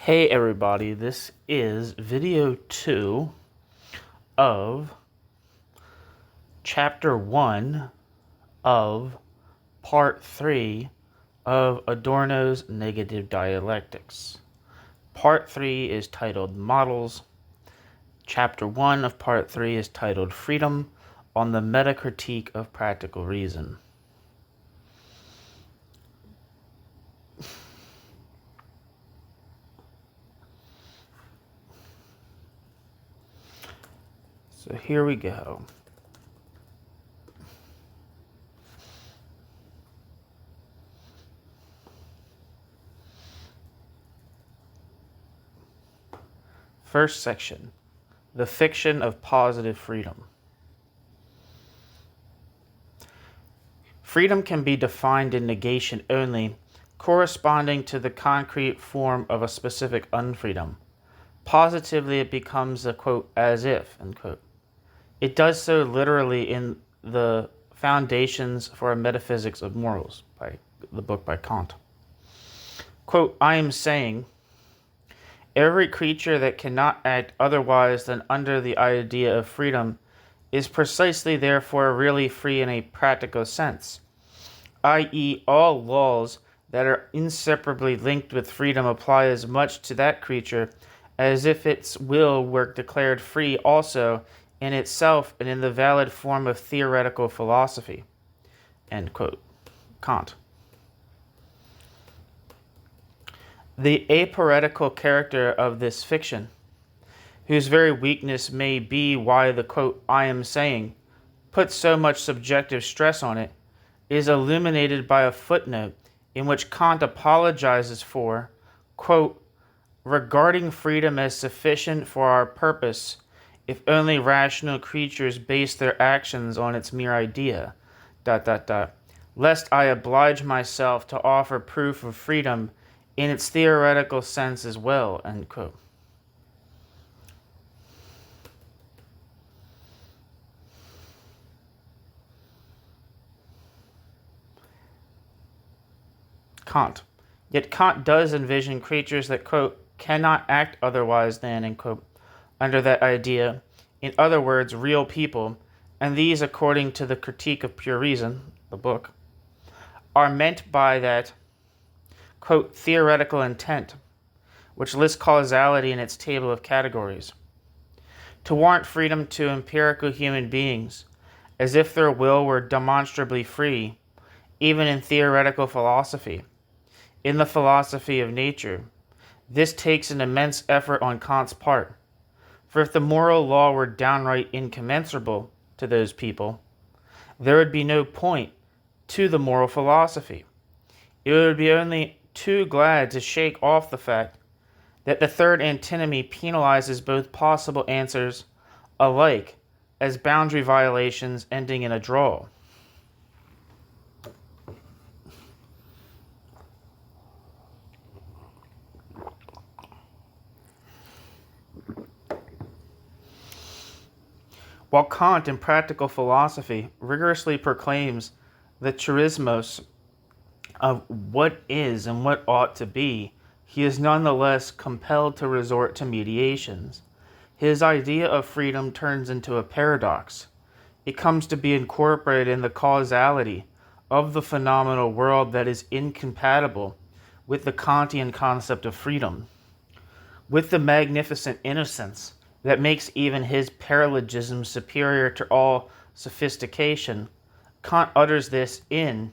Hey everybody, this is video 2 of chapter 1 of part 3 of Adorno's negative dialectics. Part 3 is titled Models. Chapter 1 of part 3 is titled Freedom on the Metacritique of Practical Reason. So here we go. First section, the fiction of positive freedom. Freedom can be defined in negation only, corresponding to the concrete form of a specific unfreedom. Positively, it becomes a, quote, as if, end quote. It does so literally in the Foundations for a Metaphysics of Morals, by the book by Kant. Quote, I am saying, every creature that cannot act otherwise than under the idea of freedom is precisely therefore really free in a practical sense, i.e., all laws that are inseparably linked with freedom apply as much to that creature as if its will were declared free also in itself and in the valid form of theoretical philosophy. End quote. Kant. The apoetical character of this fiction, whose very weakness may be why the, quote, I am saying, puts so much subjective stress on it, is illuminated by a footnote in which Kant apologizes for, quote, regarding freedom as sufficient for our purpose, if only rational creatures base their actions on its mere idea, ... lest I oblige myself to offer proof of freedom in its theoretical sense as well, end quote. Kant. Yet Kant does envision creatures that, quote, cannot act otherwise than, end quote, under that idea, in other words, real people, and these, according to the Critique of Pure Reason, the book, are meant by that, quote, theoretical intent, which lists causality in its table of categories, to warrant freedom to empirical human beings, as if their will were demonstrably free, even in theoretical philosophy, in the philosophy of nature. This takes an immense effort on Kant's part, for if the moral law were downright incommensurable to those people, there would be no point to the moral philosophy. It would be only too glad to shake off the fact that the third antinomy penalizes both possible answers alike as boundary violations ending in a draw. While Kant in practical philosophy rigorously proclaims the charismos of what is and what ought to be, he is nonetheless compelled to resort to mediations. His idea of freedom turns into a paradox. It comes to be incorporated in the causality of the phenomenal world that is incompatible with the Kantian concept of freedom, with the magnificent innocence that makes even his paralogism superior to all sophistication. Kant utters this in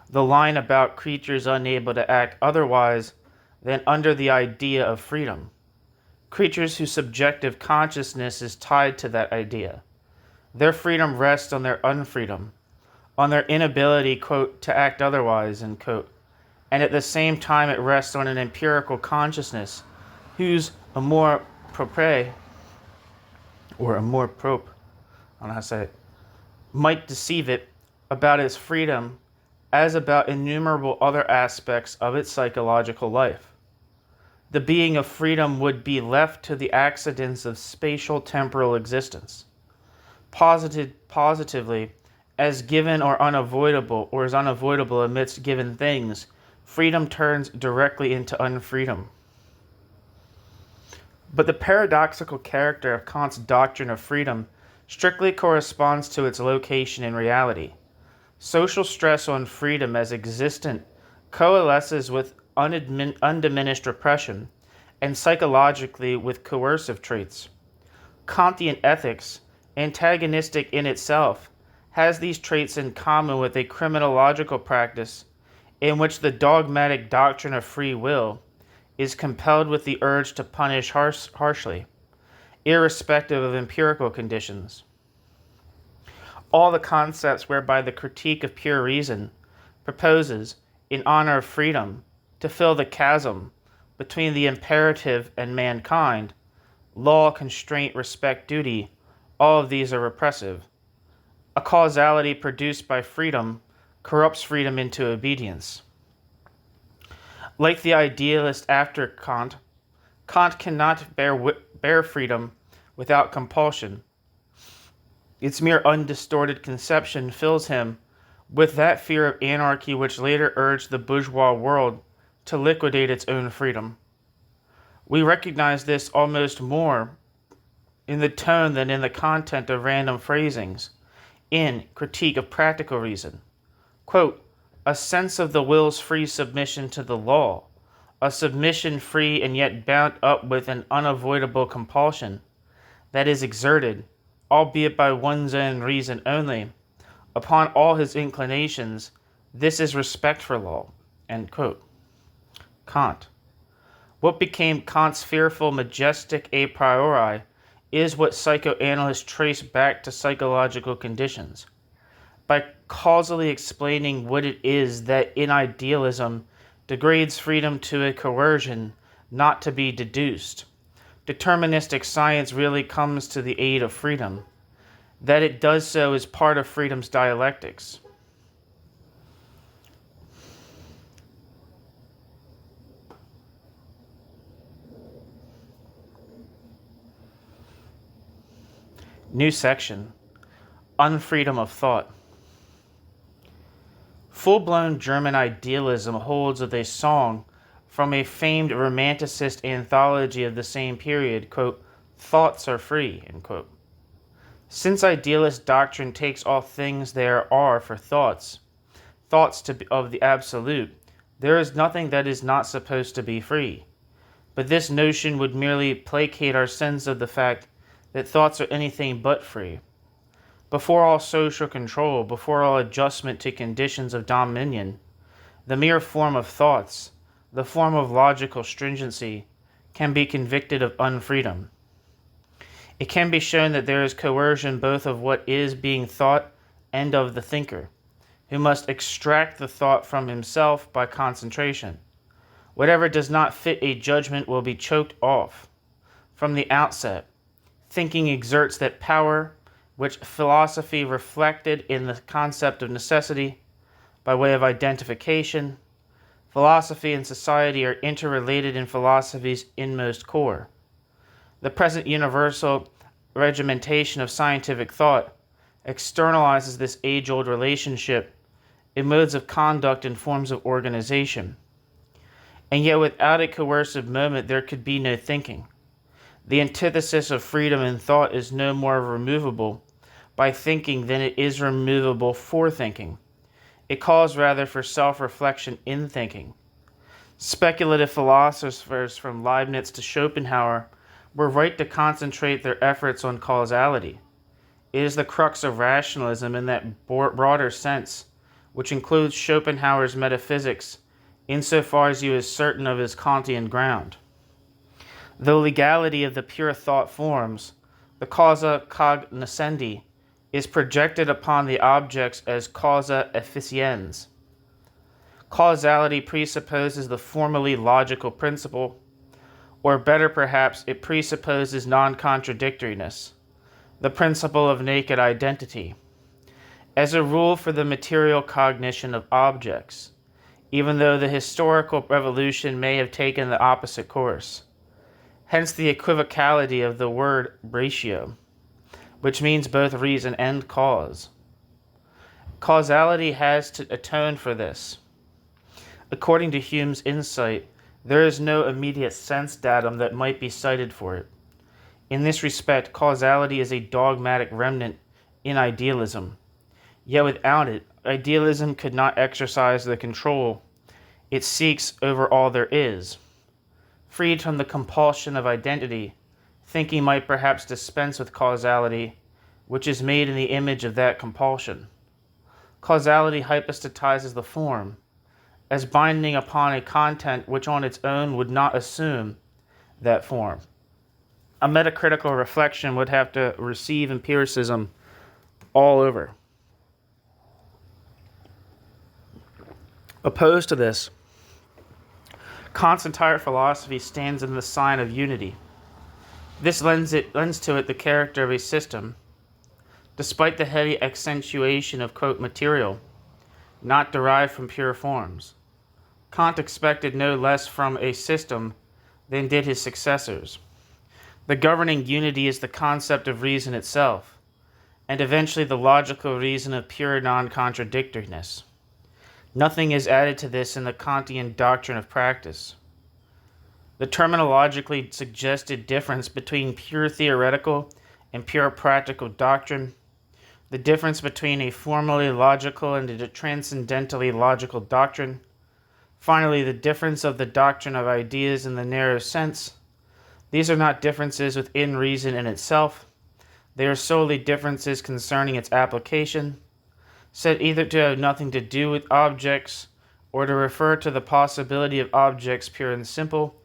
the line about creatures unable to act otherwise than under the idea of freedom, creatures whose subjective consciousness is tied to that idea. Their freedom rests on their unfreedom, on their inability, quote, to act otherwise, end quote, and at the same time it rests on an empirical consciousness whose amour propre, or amour propre, I don't know how to say it, might deceive it about its freedom as about innumerable other aspects of its psychological life. The being of freedom would be left to the accidents of spatial temporal existence. Positively, as given or unavoidable, or as unavoidable amidst given things, freedom turns directly into unfreedom. But the paradoxical character of Kant's doctrine of freedom strictly corresponds to its location in reality. Social stress on freedom as existent coalesces with undiminished repression, and psychologically with coercive traits. Kantian ethics, antagonistic in itself, has these traits in common with a criminological practice in which the dogmatic doctrine of free will is compelled with the urge to punish harshly, irrespective of empirical conditions. All the concepts whereby the critique of pure reason proposes, in honor of freedom, to fill the chasm between the imperative and mankind, law, constraint, respect, duty, all of these are repressive. A causality produced by freedom corrupts freedom into obedience. Like the idealist after Kant, Kant cannot bear freedom without compulsion. Its mere undistorted conception fills him with that fear of anarchy which later urged the bourgeois world to liquidate its own freedom. We recognize this almost more in the tone than in the content of random phrasings in Critique of Practical Reason. Quote, a sense of the will's free submission to the law, a submission free and yet bound up with an unavoidable compulsion that is exerted, albeit by one's own reason only, upon all his inclinations, this is respect for law. End quote. Kant. What became Kant's fearful, majestic a priori is what psychoanalysts trace back to psychological conditions. By causally explaining what it is that in idealism degrades freedom to a coercion not to be deduced, deterministic science really comes to the aid of freedom. That it does so is part of freedom's dialectics. New section, Unfreedom of Thought. Full-blown German idealism holds with a song from a famed Romanticist anthology of the same period, quote, thoughts are free, end quote. Since idealist doctrine takes all things there are for thoughts of the absolute, there is nothing that is not supposed to be free. But this notion would merely placate our sense of the fact that thoughts are anything but free. Before all social control, before all adjustment to conditions of dominion, the mere form of thoughts, the form of logical stringency, can be convicted of unfreedom. It can be shown that there is coercion both of what is being thought and of the thinker, who must extract the thought from himself by concentration. Whatever does not fit a judgment will be choked off. From the outset, thinking exerts that power which philosophy reflected in the concept of necessity by way of identification. Philosophy and society are interrelated in philosophy's inmost core. The present universal regimentation of scientific thought externalizes this age-old relationship in modes of conduct and forms of organization. And yet without a coercive moment there could be no thinking. The antithesis of freedom in thought is no more removable by thinking than it is removable for thinking. It calls rather for self-reflection in thinking. Speculative philosophers from Leibniz to Schopenhauer were right to concentrate their efforts on causality. It is the crux of rationalism in that broader sense, which includes Schopenhauer's metaphysics, insofar as he was certain of his Kantian ground. The legality of the pure thought forms, the causa cognoscendi, is projected upon the objects as causa efficiens. Causality presupposes the formally logical principle, or better perhaps, it presupposes non-contradictoriness, the principle of naked identity, as a rule for the material cognition of objects, even though the historical revolution may have taken the opposite course. Hence the equivocality of the word ratio, which means both reason and cause. Causality has to atone for this. According to Hume's insight, there is no immediate sense datum that might be cited for it. In this respect, causality is a dogmatic remnant in idealism. Yet without it, idealism could not exercise the control it seeks over all there is. Freed from the compulsion of identity, thinking might perhaps dispense with causality, which is made in the image of that compulsion. Causality hypostatizes the form, as binding upon a content which on its own would not assume that form. A metacritical reflection would have to receive empiricism all over. Opposed to this, Kant's entire philosophy stands in the sign of unity. This lends to it the character of a system, despite the heavy accentuation of, quote, material, not derived from pure forms. Kant expected no less from a system than did his successors. The governing unity is the concept of reason itself, and eventually the logical reason of pure non-contradictoriness. Nothing is added to this in the Kantian doctrine of practice. The terminologically suggested difference between pure theoretical and pure practical doctrine, the difference between a formally logical and a transcendentally logical doctrine, finally the difference of the doctrine of ideas in the narrow sense, these are not differences within reason in itself, they are solely differences concerning its application, said either to have nothing to do with objects, or to refer to the possibility of objects pure and simple,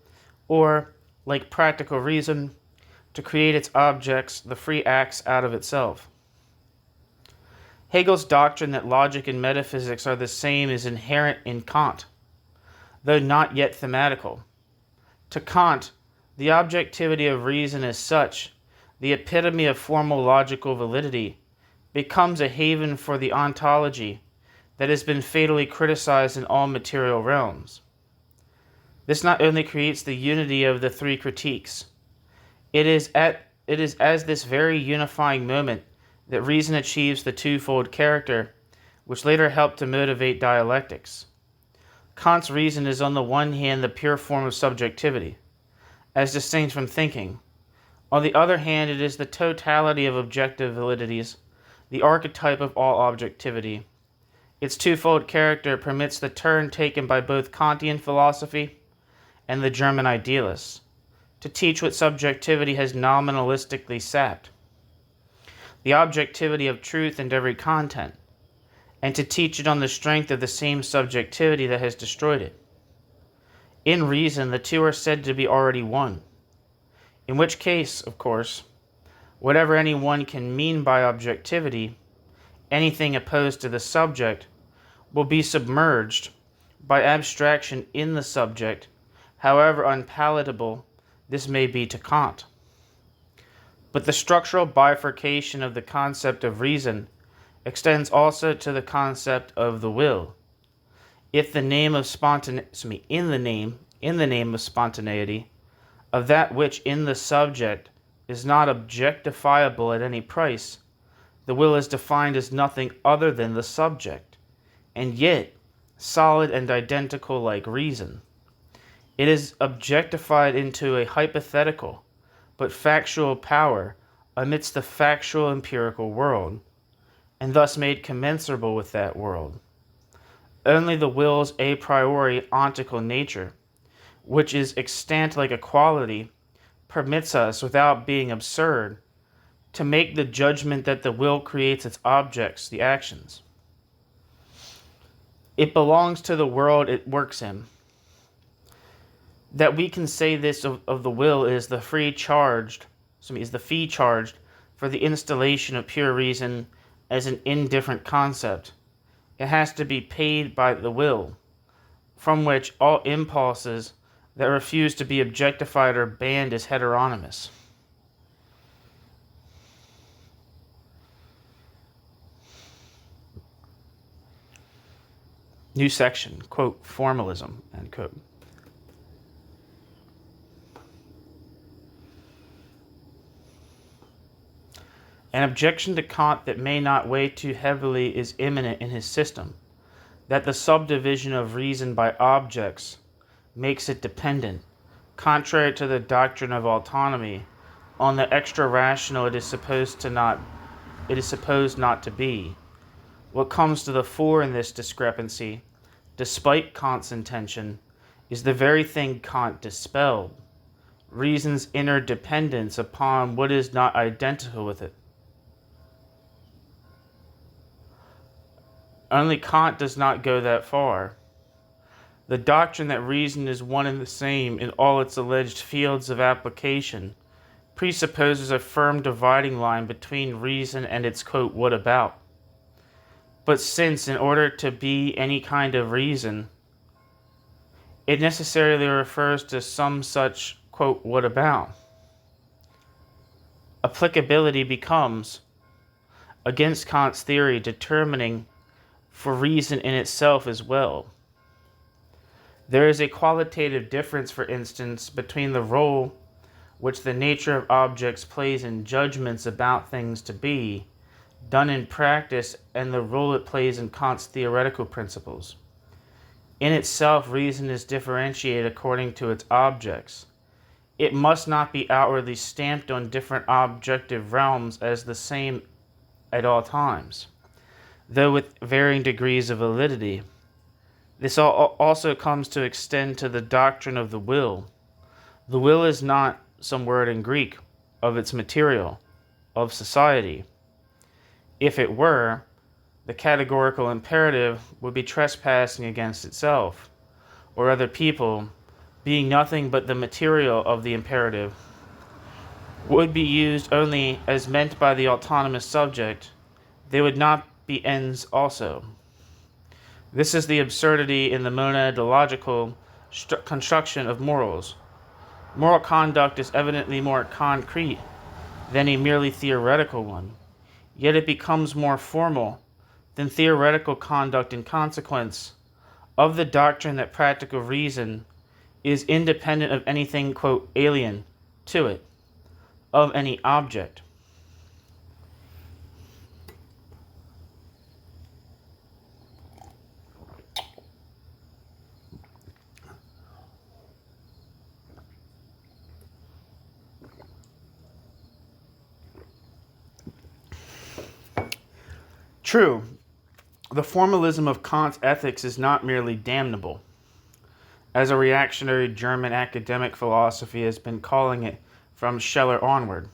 or, like practical reason, to create its objects, the free acts out of itself. Hegel's doctrine that logic and metaphysics are the same is inherent in Kant, though not yet thematical. To Kant, the objectivity of reason as such, the epitome of formal logical validity, becomes a haven for the ontology that has been fatally criticized in all material realms. This not only creates the unity of the three critiques, it is as this very unifying moment that reason achieves the twofold character which later helped to motivate dialectics. Kant's reason is on the one hand the pure form of subjectivity, as distinct from thinking. On the other hand, it is the totality of objective validities, the archetype of all objectivity. Its twofold character permits the turn taken by both Kantian philosophy and the German idealists to teach what subjectivity has nominalistically sapped, the objectivity of truth and every content, and to teach it on the strength of the same subjectivity that has destroyed it. In reason, the two are said to be already one, in which case, of course, whatever anyone can mean by objectivity, anything opposed to the subject, will be submerged by abstraction in the subject, however unpalatable this may be to Kant. But the structural bifurcation of the concept of reason extends also to the concept of the will. If the name of in the name of spontaneity, of that which in the subject is not objectifiable at any price, the will is defined as nothing other than the subject, and yet solid and identical like reason. It is objectified into a hypothetical but factual power amidst the factual empirical world, and thus made commensurable with that world. Only the will's a priori ontical nature, which is extant like a quality, permits us, without being absurd, to make the judgment that the will creates its objects, the actions. It belongs to the world it works in. That we can say this of the will is the fee charged for the installation of pure reason as an indifferent concept. It has to be paid by the will, from which all impulses that refuse to be objectified are banned as heteronymous. New section, quote, formalism, end quote. An objection to Kant that may not weigh too heavily is imminent in his system, that the subdivision of reason by objects makes it dependent, contrary to the doctrine of autonomy, on the extra-rational it is supposed not to be. What comes to the fore in this discrepancy, despite Kant's intention, is the very thing Kant dispelled: reason's inner dependence upon what is not identical with it. Only Kant does not go that far. The doctrine that reason is one and the same in all its alleged fields of application presupposes a firm dividing line between reason and its, quote, what about. But since, in order to be any kind of reason, it necessarily refers to some such, quote, what about, applicability becomes, against Kant's theory, determining for reason in itself as well. There is a qualitative difference, for instance, between the role which the nature of objects plays in judgments about things to be, done in practice, and the role it plays in Kant's theoretical principles. In itself, reason is differentiated according to its objects. It must not be outwardly stamped on different objective realms as the same at all times, though with varying degrees of validity. This also comes to extend to the doctrine of the will. The will is not some word in Greek of its material, of society. If it were, the categorical imperative would be trespassing against itself, or other people, being nothing but the material of the imperative, would be used only as meant by the autonomous subject. They would not be ends also. This is the absurdity in the monadological construction of morals. Moral conduct is evidently more concrete than a merely theoretical one, yet it becomes more formal than theoretical conduct in consequence of the doctrine that practical reason is independent of anything, quote, alien to it, of any object. True, the formalism of Kant's ethics is not merely damnable, as a reactionary German academic philosophy has been calling it from Scheler onward.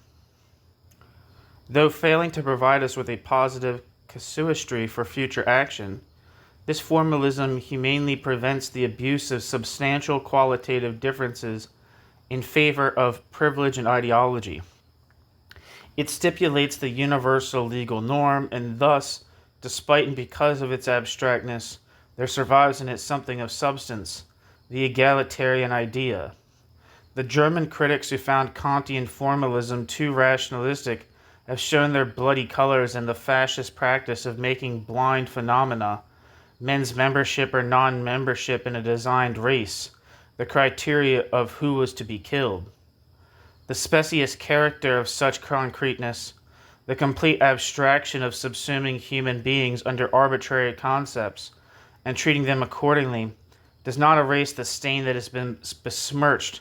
Though failing to provide us with a positive casuistry for future action, this formalism humanely prevents the abuse of substantial qualitative differences in favor of privilege and ideology. It stipulates the universal legal norm, and thus, despite and because of its abstractness, there survives in it something of substance, the egalitarian idea. The German critics who found Kantian formalism too rationalistic have shown their bloody colors in the fascist practice of making blind phenomena, men's membership or non-membership in a designed race, the criteria of who was to be killed. The specious character of such concreteness, the complete abstraction of subsuming human beings under arbitrary concepts and treating them accordingly, does not erase the stain that has been besmirched,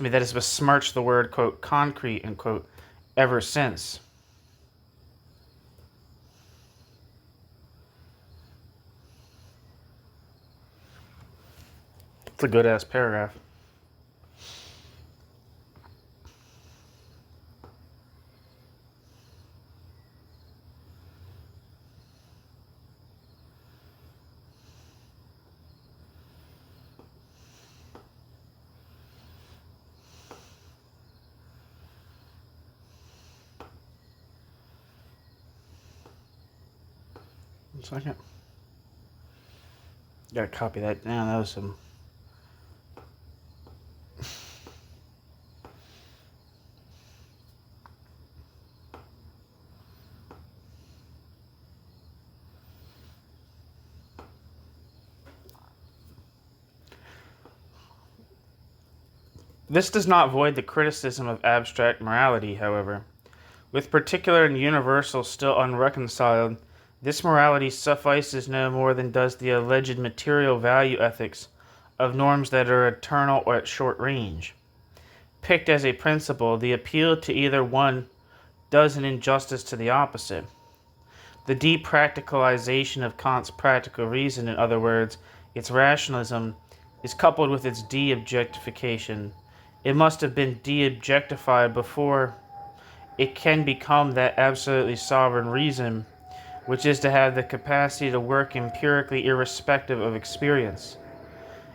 that has besmirched the word, quote, concrete, and, quote, ever since. It's a good-ass paragraph. Second. Gotta copy that down. That was some. This does not void the criticism of abstract morality, however. With particular and universal still unreconciled, this morality suffices no more than does the alleged material value ethics of norms that are eternal or at short range. picked as a principle, the appeal to either one does an injustice to the opposite. The depracticalization of Kant's practical reason, in other words, its rationalism, is coupled with its de-objectification. It must have been de-objectified before it can become that absolutely sovereign reason, which is to have the capacity to work empirically irrespective of experience,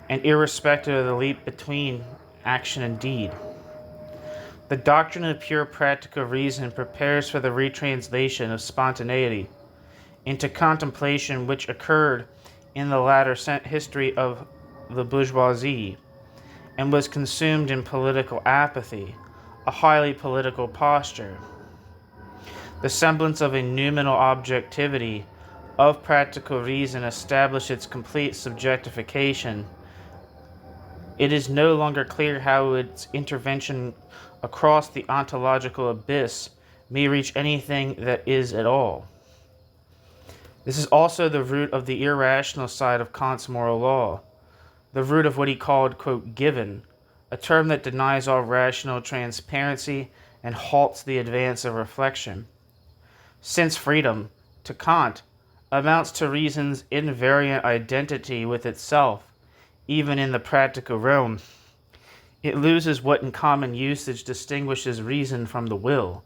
and irrespective of the leap between action and deed. The doctrine of pure practical reason prepares for the retranslation of spontaneity into contemplation which occurred in the latter history of the bourgeoisie, and was consumed in political apathy, a highly political posture. The semblance of a noumenal objectivity of practical reason established its complete subjectification. It is no longer clear how its intervention across the ontological abyss may reach anything that is at all. This is also the root of the irrational side of Kant's moral law, the root of what he called, quote, given, a term that denies all rational transparency and halts the advance of reflection. Since freedom, to Kant, amounts to reason's invariant identity with itself, even in the practical realm, it loses what in common usage distinguishes reason from the will.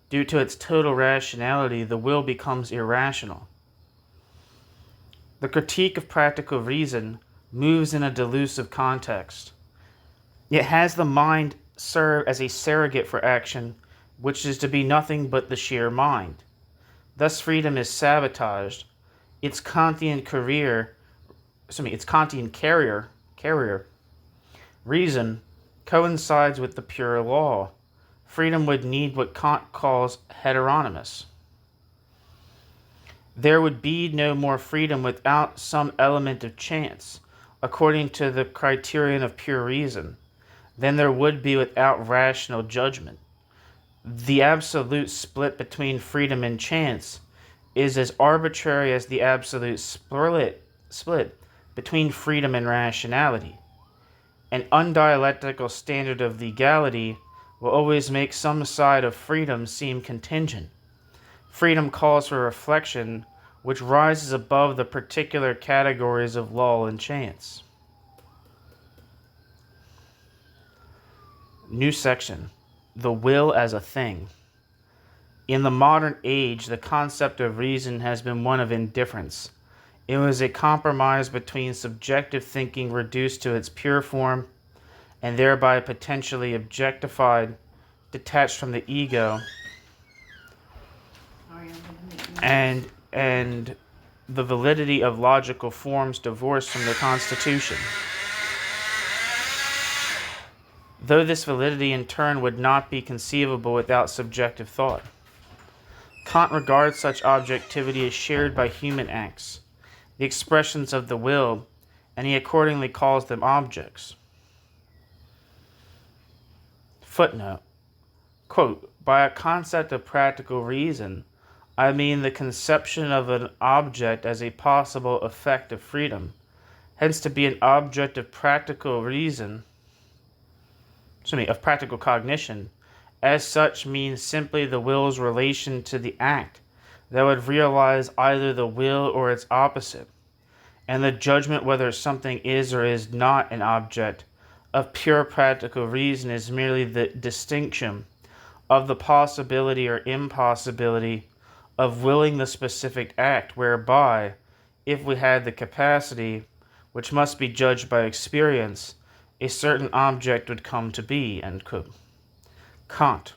Due to its total rationality, the will becomes irrational. The critique of practical reason moves in a delusive context. It has the mind serve as a surrogate for action, which is to be nothing but the sheer mind. Thus freedom is sabotaged. Its Kantian carrier, reason, coincides with the pure law. Freedom would need what Kant calls heteronymous. There would be no more freedom without some element of chance, according to the criterion of pure reason, than there would be without rational judgment. The absolute split between freedom and chance is as arbitrary as the absolute split between freedom and rationality. An undialectical standard of legality will always make some side of freedom seem contingent. Freedom calls for reflection, which rises above the particular categories of law and chance. New section. The will as a thing. In the modern age, the concept of reason has been one of indifference. It was a compromise between subjective thinking reduced to its pure form and thereby potentially objectified, detached from the ego, and the validity of logical forms divorced from the constitution. Though this validity in turn would not be conceivable without subjective thought. Kant regards such objectivity as shared by human acts, the expressions of the will, and he accordingly calls them objects. Footnote. Quote, by a concept of practical reason, I mean the conception of an object as a possible effect of freedom. Hence, to be an object of practical reason, of practical cognition, as such means simply the will's relation to the act that would realize either the will or its opposite, and the judgment whether something is or is not an object of pure practical reason is merely the distinction of the possibility or impossibility of willing the specific act, whereby, if we had the capacity, which must be judged by experience, a certain object would come to be. End quote. Kant.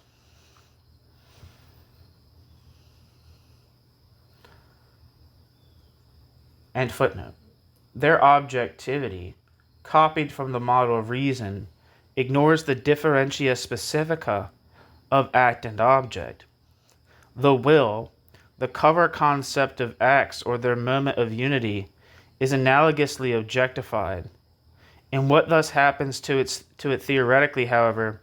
End footnote. Their objectivity, copied from the model of reason, ignores the differentia specifica of act and object. The will, the cover concept of acts or their moment of unity, is analogously objectified. In what thus happens to it theoretically, however,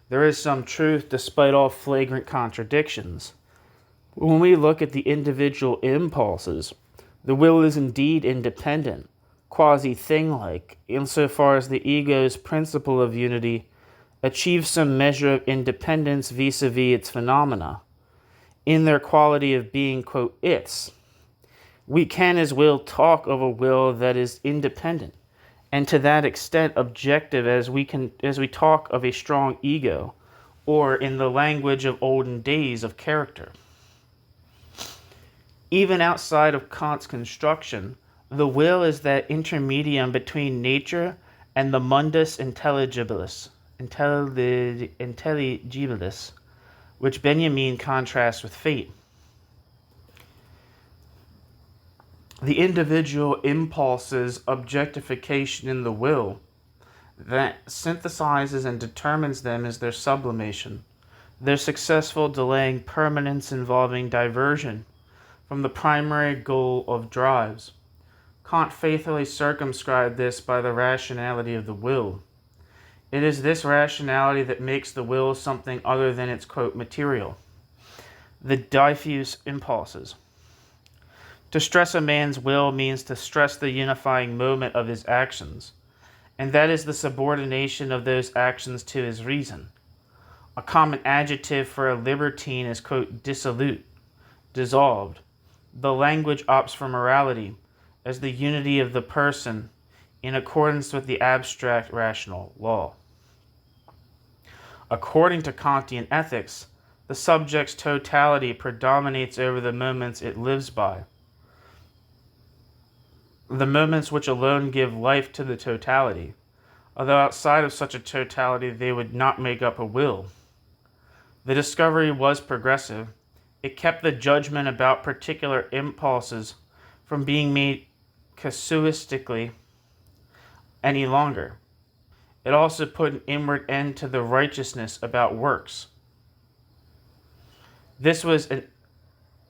there is some truth despite all flagrant contradictions. When we look at the individual impulses, the will is indeed independent, quasi-thing-like, insofar as the ego's principle of unity achieve some measure of independence vis-a-vis its phenomena, in their quality of being, quote, its. We can as well talk of a will that is independent, and to that extent objective as we talk of a strong ego, or in the language of olden days, of character. Even outside of Kant's construction, the will is that intermedium between nature and the mundus intelligibilis, which Benjamin contrasts with fate. The individual impulses objectification in the will that synthesizes and determines them is their sublimation, their successful delaying permanence involving diversion from the primary goal of drives. Kant faithfully circumscribed this by the rationality of the will. It is this rationality that makes the will something other than its, quote, material, the diffuse impulses. To stress a man's will means to stress the unifying moment of his actions, and that is the subordination of those actions to his reason. A common adjective for a libertine is, quote, dissolute, dissolved. The language opts for morality as the unity of the person in accordance with the abstract rational law. According to Kantian ethics, the subject's totality predominates over the moments it lives by, the moments which alone give life to the totality, although outside of such a totality they would not make up a will. The discovery was progressive. It kept the judgment about particular impulses from being made casuistically any longer. It also put an inward end to the righteousness about works. This was an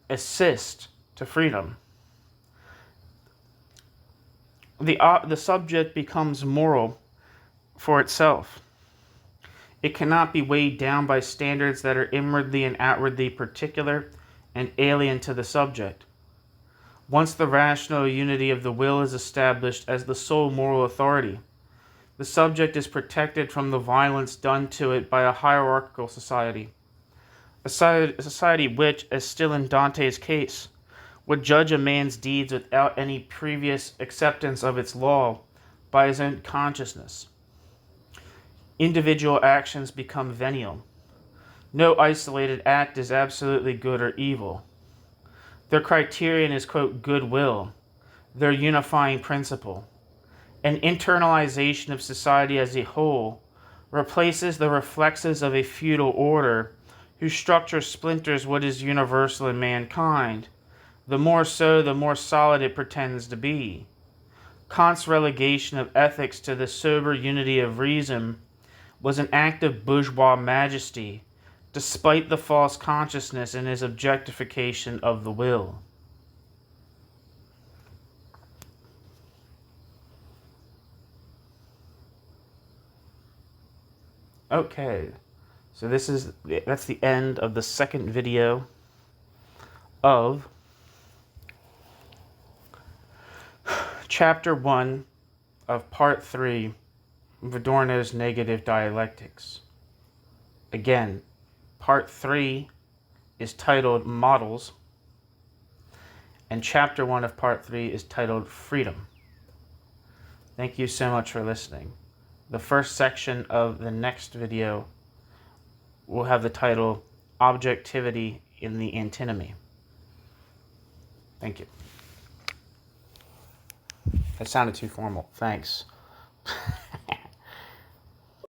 assist to freedom. The subject becomes moral for itself. It cannot be weighed down by standards that are inwardly and outwardly particular and alien to the subject. Once the rational unity of the will is established as the sole moral authority, the subject is protected from the violence done to it by a hierarchical society. A society which, as still in Dante's case, would judge a man's deeds without any previous acceptance of its law by his own consciousness. Individual actions become venial. No isolated act is absolutely good or evil. Their criterion is, quote, goodwill, their unifying principle. An internalization of society as a whole replaces the reflexes of a feudal order whose structure splinters what is universal in mankind. The more so, the more solid it pretends to be. Kant's relegation of ethics to the sober unity of reason was an act of bourgeois majesty, despite the false consciousness in his objectification of the will. Okay, so that's the end of the second video of Chapter 1 of Part 3 of Adorno's Negative Dialectics. Again, Part 3 is titled Models, and Chapter 1 of Part 3 is titled Freedom. Thank you so much for listening. The first section of the next video will have the title Objectivity in the Antinomy. Thank you. That sounded too formal. Thanks.